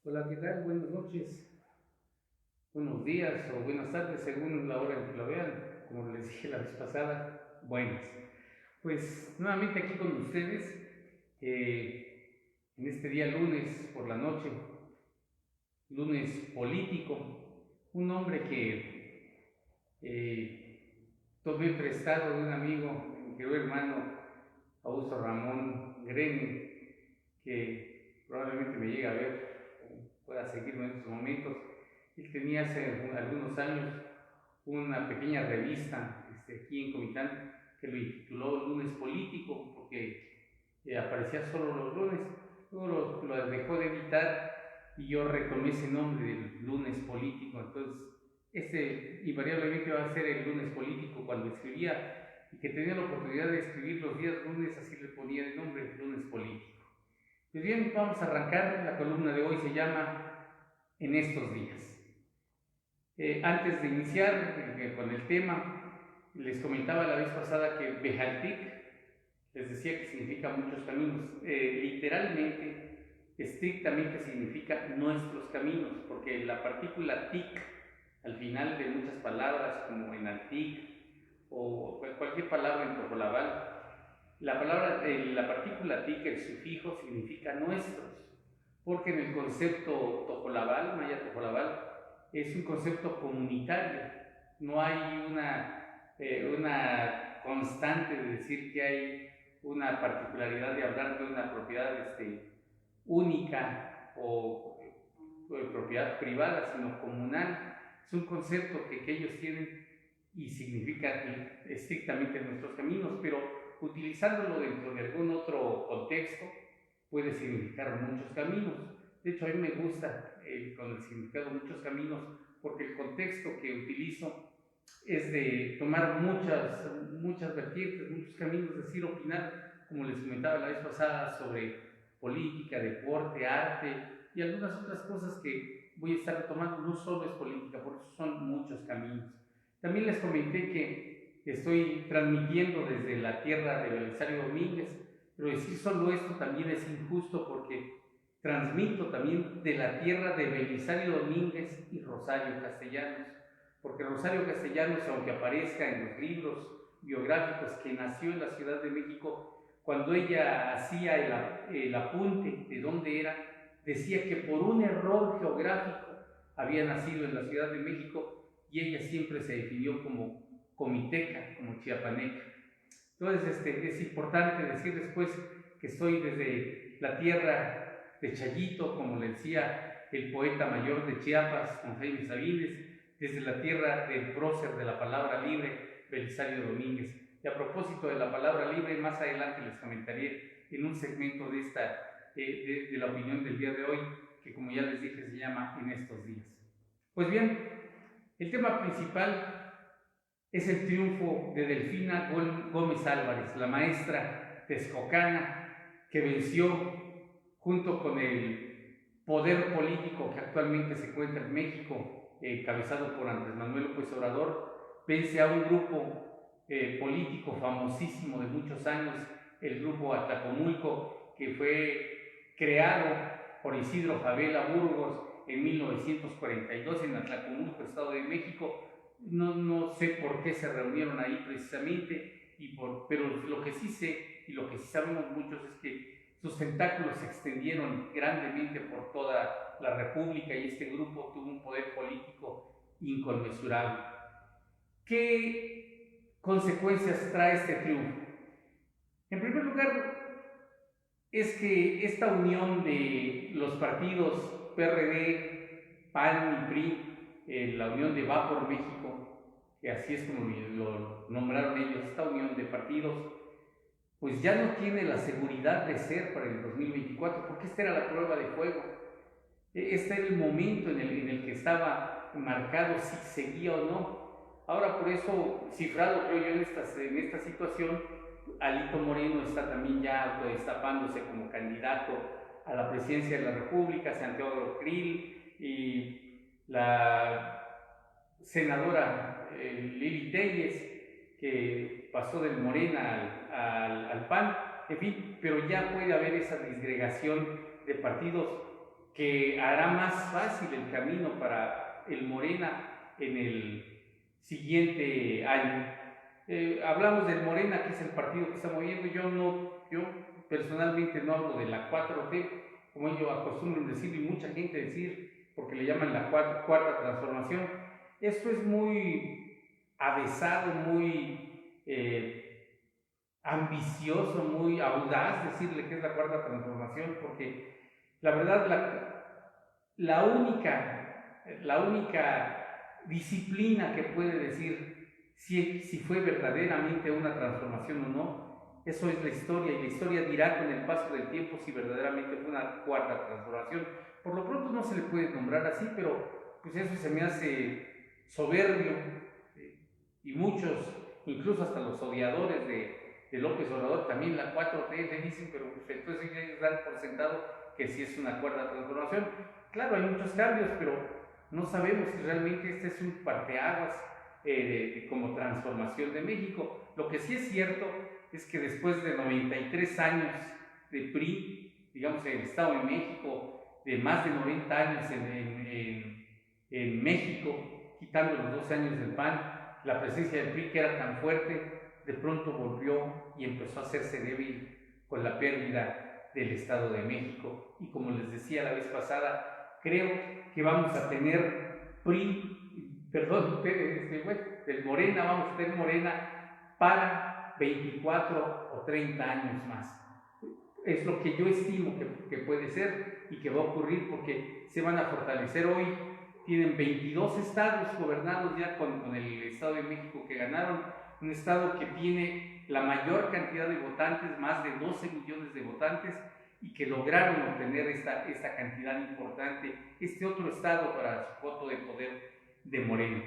Hola, ¿qué tal? Buenas noches, buenos días o buenas tardes, según la hora en que lo vean. Como les dije la vez pasada, buenas. Pues nuevamente aquí con ustedes, en este día lunes por la noche, lunes político, un hombre que tomé prestado de un amigo, mi querido hermano Augusto Ramón Grene, que probablemente me llegue a ver, pueda seguirme en estos momentos. Él tenía hace algunos años una pequeña revista aquí en Comitán que lo intituló Lunes Político, porque aparecía solo los lunes. Luego lo dejó de editar y yo retomé ese nombre del Lunes Político. Entonces, invariablemente va a ser el Lunes Político cuando escribía, y que tenía la oportunidad de escribir los días lunes, así le ponía el nombre, Lunes Político. Pues bien, vamos a arrancar. La columna de hoy se llama En estos días. Antes de iniciar con el tema, les comentaba la vez pasada que Bejaltic, les decía que significa muchos caminos. Literalmente, estrictamente significa nuestros caminos, porque la partícula tic al final de muchas palabras, como en altic o cualquier palabra en tojolabal, la partícula tic, el sufijo, significa nuestros, porque en el concepto tojolabal, maya tojolabal, es un concepto comunitario. No hay una constante de decir que hay una particularidad de hablar de una propiedad única o de propiedad privada, sino comunal. Es un concepto que ellos tienen y significa estrictamente nuestros caminos, pero utilizándolo dentro de algún otro contexto puede significar muchos caminos. De hecho, a mí me gusta con el significado muchos caminos, porque el contexto que utilizo es de tomar muchas vertientes, muchos caminos, es decir, opinar, como les comentaba la vez pasada, sobre política, deporte, arte y algunas otras cosas que voy a estar retomando. No solo es política, por eso son muchos caminos. También les comenté que estoy transmitiendo desde la tierra de Belisario Domínguez, pero decir solo esto también es injusto, porque transmito también de la tierra de Belisario Domínguez y Rosario Castellanos, porque Rosario Castellanos, aunque aparezca en los libros biográficos que nació en la Ciudad de México, cuando ella hacía el apunte de dónde era, decía que por un error geográfico había nacido en la Ciudad de México, y ella siempre se definió como comiteca, como chiapaneca. Entonces es importante decir después que estoy desde la tierra de Chayito, como le decía el poeta mayor de Chiapas, Juan Jaime Sabines, desde la tierra del prócer de la palabra libre, Belisario Domínguez. Y a propósito de la palabra libre, más adelante les comentaré en un segmento de la opinión del día de hoy, que como ya les dije se llama En estos días. Pues bien, el tema principal es el triunfo de Delfina Gómez Álvarez, la maestra texcocana que venció, junto con el poder político que actualmente se encuentra en México, encabezado por Andrés Manuel López Obrador, vence a un grupo político famosísimo de muchos años, el grupo Atlacomulco, que fue creado por Isidro Fabela Burgos en 1942 en Atlacomulco, Estado de México. No sé por qué se reunieron ahí precisamente, pero lo que sí sé y lo que sí sabemos muchos es que sus tentáculos se extendieron grandemente por toda la República, y este grupo tuvo un poder político inconmensurable. ¿Qué consecuencias trae este triunfo? En primer lugar, es que esta unión de los partidos PRD, PAN y PRI, la unión de Va por México, que así es como lo nombraron ellos, esta unión de partidos, pues ya no tiene la seguridad de ser para el 2024, porque esta era la prueba de fuego. Este era el momento en el que estaba marcado si seguía o no. Ahora, por eso, cifrado creo yo en esta situación, Alito Moreno está también ya autodestapándose como candidato a la presidencia de la República, Santiago Krill y la senadora Lili Telles, que pasó del Morena al PAN, en fin, pero ya puede haber esa disgregación de partidos que hará más fácil el camino para el Morena en el siguiente año. Hablamos del Morena, que es el partido que está moviendo. Yo personalmente no hablo de la 4T, como ellos acostumbran decir, y mucha gente decir, porque le llaman la cuarta transformación. Esto es muy avesado, muy ambicioso, muy audaz decirle que es la cuarta transformación, porque la verdad la única disciplina que puede decir si fue verdaderamente una transformación o no, eso es la historia, y la historia dirá con el paso del tiempo si verdaderamente fue una cuarta transformación. Por lo pronto no se le puede nombrar así, pero pues eso se me hace soberbio, y muchos, incluso hasta los odiadores de López Obrador, también la 4T le dicen, pero pues, entonces ellos dan por sentado que sí es una cuarta transformación. Claro, hay muchos cambios, pero no sabemos si realmente este es un parteaguas como transformación de México. Lo que sí es cierto es que después de 93 años de PRI, digamos en el Estado de México, de más de 90 años en México, quitando los 12 años del PAN, la presencia del PRI, que era tan fuerte, de pronto volvió y empezó a hacerse débil con la pérdida del Estado de México. Y como les decía la vez pasada, creo que vamos a tener del Morena, vamos a tener Morena para 24 o 30 años más. Es lo que yo estimo que puede ser y que va a ocurrir, porque se van a fortalecer. Hoy tienen 22 estados gobernados ya con el Estado de México que ganaron, un estado que tiene la mayor cantidad de votantes, más de 12 millones de votantes, y que lograron obtener esta cantidad importante, este otro estado para su voto de poder de Morena.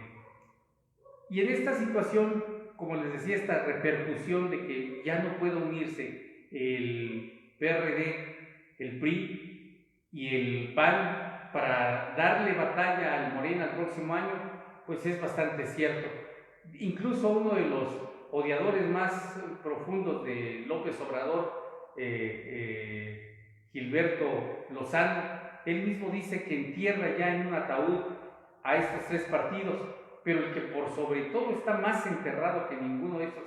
Y en esta situación, como les decía, esta repercusión de que ya no puede unirse el PRD, el PRI y el PAN para darle batalla al Morena el próximo año, pues es bastante cierto. Incluso uno de los odiadores más profundos de López Obrador, Gilberto Lozano, él mismo dice que entierra ya en un ataúd a estos tres partidos, pero el que por sobre todo está más enterrado que ninguno de estos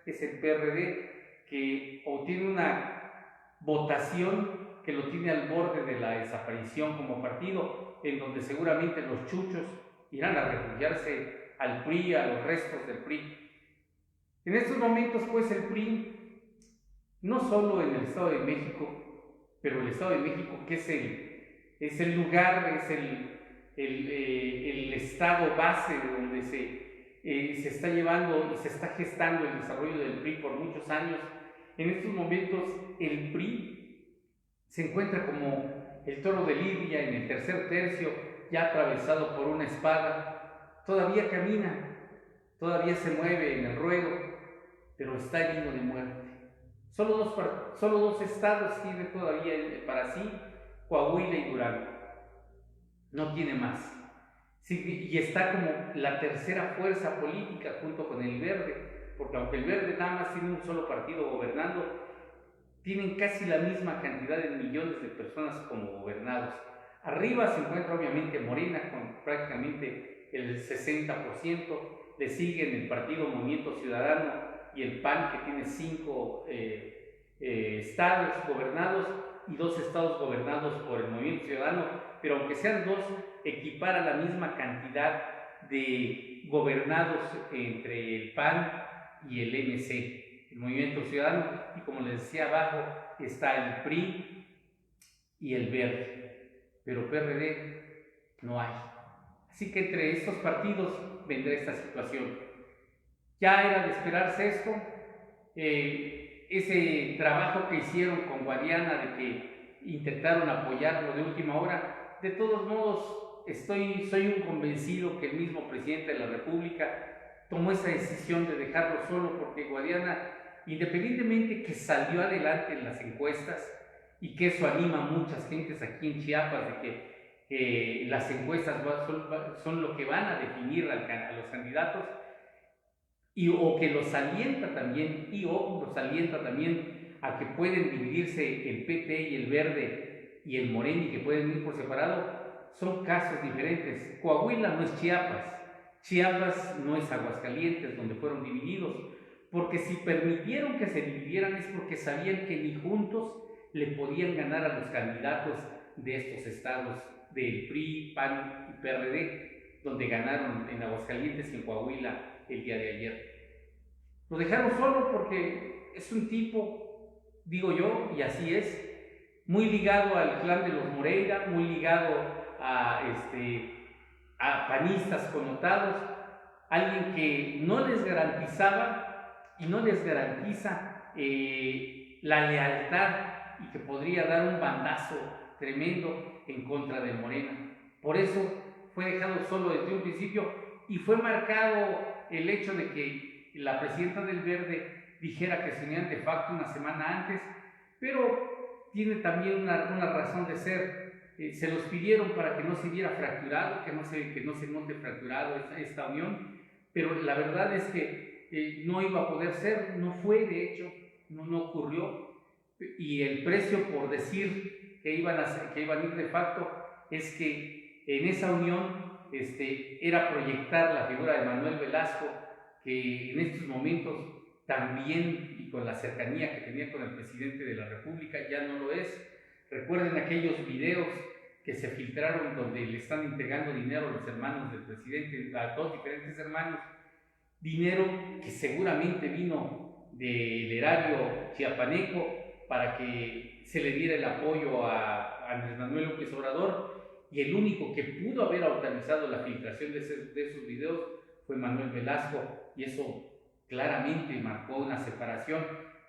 es el PRD, que obtiene una votación que lo tiene al borde de la desaparición como partido, en donde seguramente los chuchos irán a refugiarse al PRI, a los restos del PRI. En estos momentos, pues, el PRI, no solo en el Estado de México, pero el Estado de México, que es el lugar, es el estado base donde se está llevando y se está gestando el desarrollo del PRI por muchos años. En estos momentos el PRI se encuentra como el toro de Lidia en el tercer tercio, ya atravesado por una espada. Todavía camina, todavía se mueve en el ruedo, pero está herido de muerte. Solo dos estados tiene todavía para sí, Coahuila y Durango. No tiene más. Sí, y está como la tercera fuerza política junto con el Verde, porque aunque el Verde nada más tiene un solo partido gobernando, tienen casi la misma cantidad de millones de personas como gobernados. Arriba se encuentra obviamente Morena con prácticamente el 60%, le siguen el Partido Movimiento Ciudadano y el PAN, que tiene 5 estados gobernados y 2 estados gobernados por el Movimiento Ciudadano, pero aunque sean 2, equipara la misma cantidad de gobernados entre el PAN y el MC, el Movimiento Ciudadano, y como les decía abajo está el PRI y el Verde, pero PRD no hay. Así que entre estos partidos vendrá esta situación. Ya era de esperarse esto. Ese trabajo que hicieron con Guadiana de que intentaron apoyarlo de última hora, de todos modos soy un convencido que el mismo presidente de la República tomó esa decisión de dejarlo solo, porque Guadiana, independientemente que salió adelante en las encuestas y que eso anima a muchas gentes aquí en Chiapas de que las encuestas son lo que van a definir a los candidatos, o que los alienta también a que pueden dividirse el PT y el Verde y el Moreni, que pueden ir por separado, son casos diferentes. Coahuila no es Chiapas, Chiapas no es Aguascalientes, donde fueron divididos, porque si permitieron que se dividieran es porque sabían que ni juntos le podían ganar a los candidatos de estos estados, del PRI, PAN y PRD, donde ganaron en Aguascalientes y en Coahuila el día de ayer. Lo dejaron solo porque es un tipo, digo yo, y así es, muy ligado al clan de los Moreira, muy ligado a panistas connotados, alguien que no les garantizaba y no les garantiza la lealtad y que podría dar un bandazo tremendo en contra de Morena. Por eso fue dejado solo desde un principio y fue marcado el hecho de que la presidenta del Verde dijera que se unían de facto una semana antes, pero tiene también una razón de ser. Se los pidieron para que no se viera fracturado, que no se note fracturado esta unión, pero la verdad es que no iba a poder ser, no fue, de hecho, no ocurrió, y el precio por decir que iban a ir de facto es que en esa unión era proyectar la figura de Manuel Velasco, que en estos momentos también, y con la cercanía que tenía con el presidente de la República, ya no lo es. Recuerden aquellos videos que se filtraron donde le están entregando dinero a los hermanos del presidente, a dos diferentes hermanos, dinero que seguramente vino del erario chiapaneco para que se le diera el apoyo a Andrés Manuel López Obrador, y el único que pudo haber autorizado la filtración de esos videos fue Manuel Velasco, y eso claramente marcó una separación,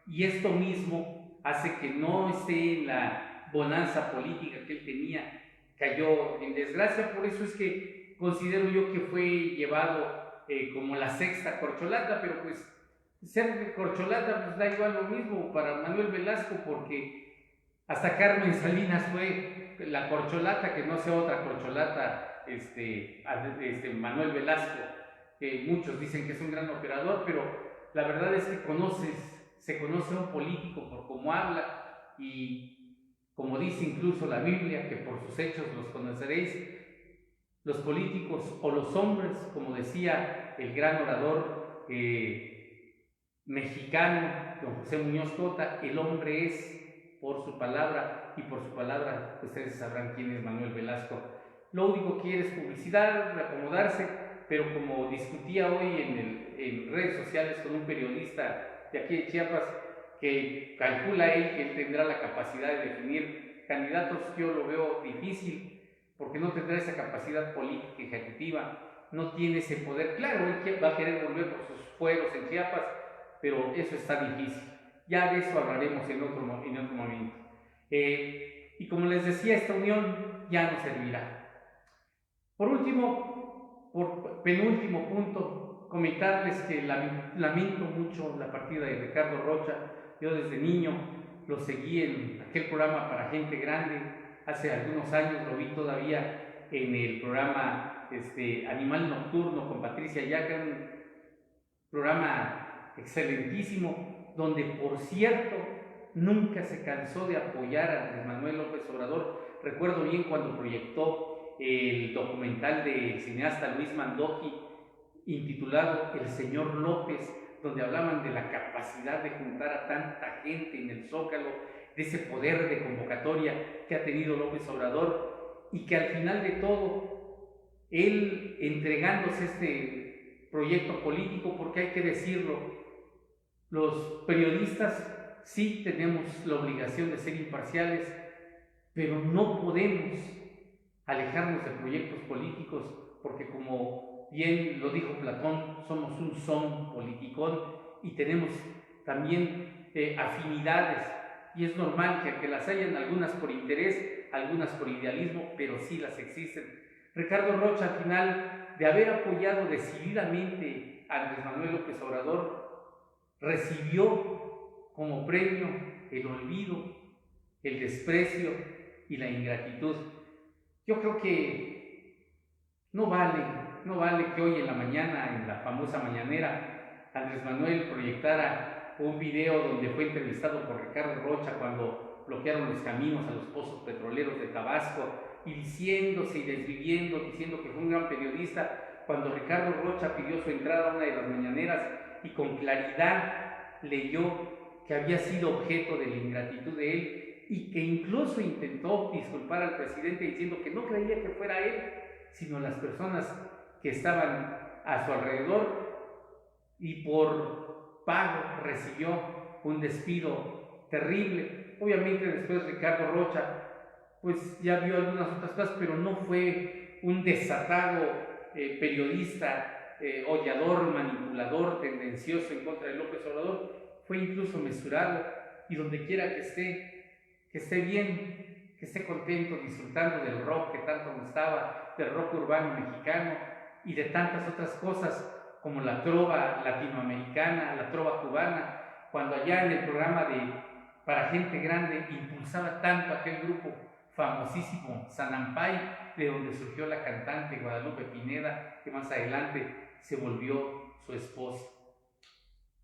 y esto mismo hace que no esté en la bonanza política que él tenía, cayó en desgracia. Por eso es que considero yo que fue llevado como la sexta corcholata, pero pues ser corcholata pues da igual lo mismo para Manuel Velasco, porque hasta Carmen Salinas fue la corcholata, que no sea otra corcholata, Manuel Velasco, que muchos dicen que es un gran operador, pero la verdad es que se conoce a un político por cómo habla, y como dice incluso la Biblia, que por sus hechos los conoceréis. Los políticos o los hombres, como decía el gran orador mexicano, don José Muñoz Cota, el hombre es por su palabra, y por su palabra ustedes sabrán quién es Manuel Velasco. Lo único que quiere es publicidad, reacomodarse, pero como discutía hoy en redes sociales con un periodista de aquí de Chiapas, que calcula él que él tendrá la capacidad de definir candidatos, yo lo veo difícil, porque no tendrá esa capacidad política y ejecutiva, no tiene ese poder. Claro, él va a querer volver por sus fueros en Chiapas, pero eso está difícil. Ya de eso hablaremos en otro momento. Y como les decía, esta unión ya no servirá. Por último, por penúltimo punto, comentarles que lamento mucho la partida de Ricardo Rocha. Yo desde niño lo seguí en aquel programa para gente grande. Hace algunos años lo vi todavía en el programa Animal Nocturno con Patricia Yaca, un programa excelentísimo, donde por cierto nunca se cansó de apoyar a Andrés Manuel López Obrador. Recuerdo bien cuando proyectó el documental del cineasta Luis Mandoki intitulado El Señor López, donde hablaban de la capacidad de juntar a tanta gente en el Zócalo, de ese poder de convocatoria que ha tenido López Obrador, y que al final de todo, él entregándose este proyecto político, porque hay que decirlo, los periodistas sí tenemos la obligación de ser imparciales, pero no podemos alejarnos de proyectos políticos, porque como bien lo dijo Platón, somos un son politicón y tenemos también afinidades, y es normal que las hayan, algunas por interés, algunas por idealismo, pero sí las existen. Ricardo Rocha, al final de haber apoyado decididamente a Andrés Manuel López Obrador, recibió como premio el olvido, el desprecio y la ingratitud. Yo creo que no vale que hoy en la mañana, en la famosa mañanera, Andrés Manuel proyectara un video donde fue entrevistado por Ricardo Rocha cuando bloquearon los caminos a los pozos petroleros de Tabasco, y diciéndose y desviviendo, diciendo que fue un gran periodista, cuando Ricardo Rocha pidió su entrada a una de las mañaneras y con claridad leyó que había sido objeto de la ingratitud de él y que incluso intentó disculpar al presidente diciendo que no creía que fuera él, sino las personas que estaban a su alrededor, y por pago recibió un despido terrible. Obviamente después Ricardo Rocha pues ya vio algunas otras cosas, pero no fue un desatado periodista, hollador, manipulador, tendencioso en contra de López Obrador. Fue incluso mesurado, y donde quiera que esté bien, que esté contento, disfrutando del rock que tanto gustaba, del rock urbano mexicano y de tantas otras cosas como la trova latinoamericana, la trova cubana, cuando allá en el programa para gente grande impulsaba tanto aquel grupo famosísimo Sanampay, de donde surgió la cantante Guadalupe Pineda, que más adelante se volvió su esposa.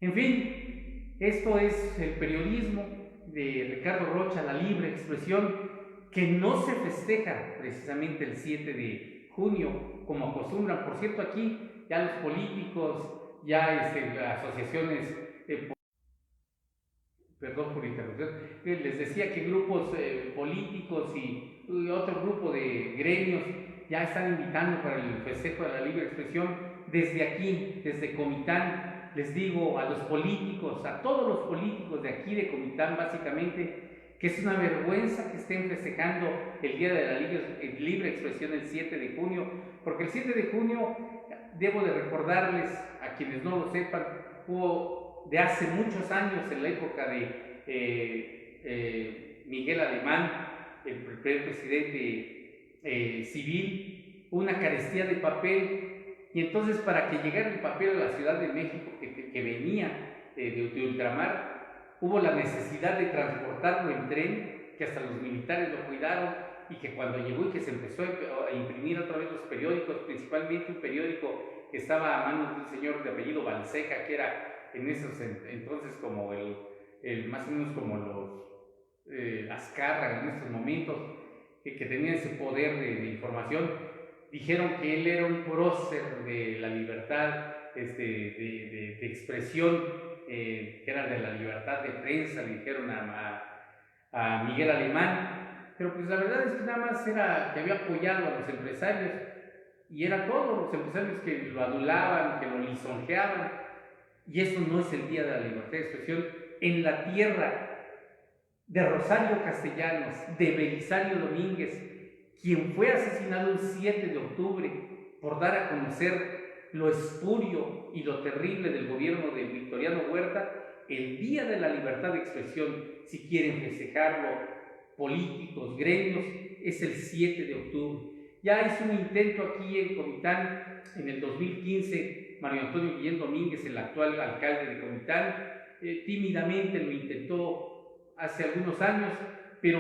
En fin, esto es el periodismo de Ricardo Rocha, la libre expresión, que no se festeja precisamente el 7 de junio, como acostumbran. Por cierto, aquí ya los políticos, ya asociaciones, perdón por interrumpir, les decía que grupos políticos y otro grupo de gremios ya están invitando para el festejo de la libre expresión. Desde aquí, desde Comitán, les digo a los políticos, a todos los políticos de aquí de Comitán básicamente, que es una vergüenza que estén festejando el Día de la Libre Expresión el 7 de junio, porque el 7 de junio, debo de recordarles a quienes no lo sepan, hubo de hace muchos años, en la época de Miguel Alemán, el primer presidente civil, una carestía de papel, y entonces para que llegara el papel a la Ciudad de México, que venía de ultramar, hubo la necesidad de transportarlo en tren, que hasta los militares lo cuidaron, y que cuando llegó y que se empezó a imprimir otra vez los periódicos, principalmente un periódico que estaba a manos de un señor de apellido Balseca, que era en esos entonces como más o menos como los Azcárraga en estos momentos, que tenía ese poder de información. Dijeron que él era un prócer de la libertad de expresión, que era de la libertad de prensa, le dijeron a Miguel Alemán, pero pues la verdad es que nada más era que había apoyado a los empresarios, y era todo, los empresarios que lo adulaban, que lo lisonjeaban. Y eso no es el Día de la Libertad de Expresión en la tierra de Rosario Castellanos, de Belisario Domínguez, quien fue asesinado el 7 de octubre por dar a conocer lo espurio y lo terrible del gobierno de Victoriano Huerta. El Día de la Libertad de Expresión, si quieren festejarlo, políticos, gremios, es el 7 de octubre. Ya hizo un intento aquí en Comitán en el 2015, Mario Antonio Guillén Domínguez, el actual alcalde de Comitán, tímidamente lo intentó hace algunos años, pero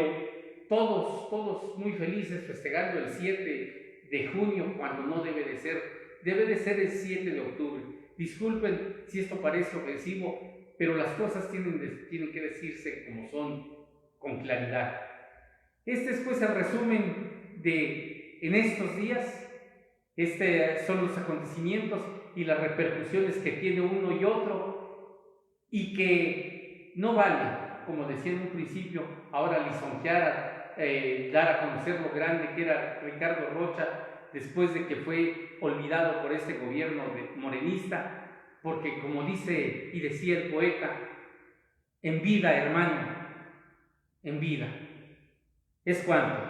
todos muy felices festejando el 7 de junio, cuando no debe de ser el 7 de octubre. Disculpen si esto parece ofensivo, pero las cosas tienen que decirse como son, con claridad. Este es pues el resumen en estos días. Son los acontecimientos y las repercusiones que tiene uno y otro, y que no vale, como decía en un principio, ahora lisonjear, dar a conocer lo grande que era Ricardo Rocha después de que fue olvidado por este gobierno morenista, porque como dice y decía el poeta, en vida, hermano, en vida, es cuanto.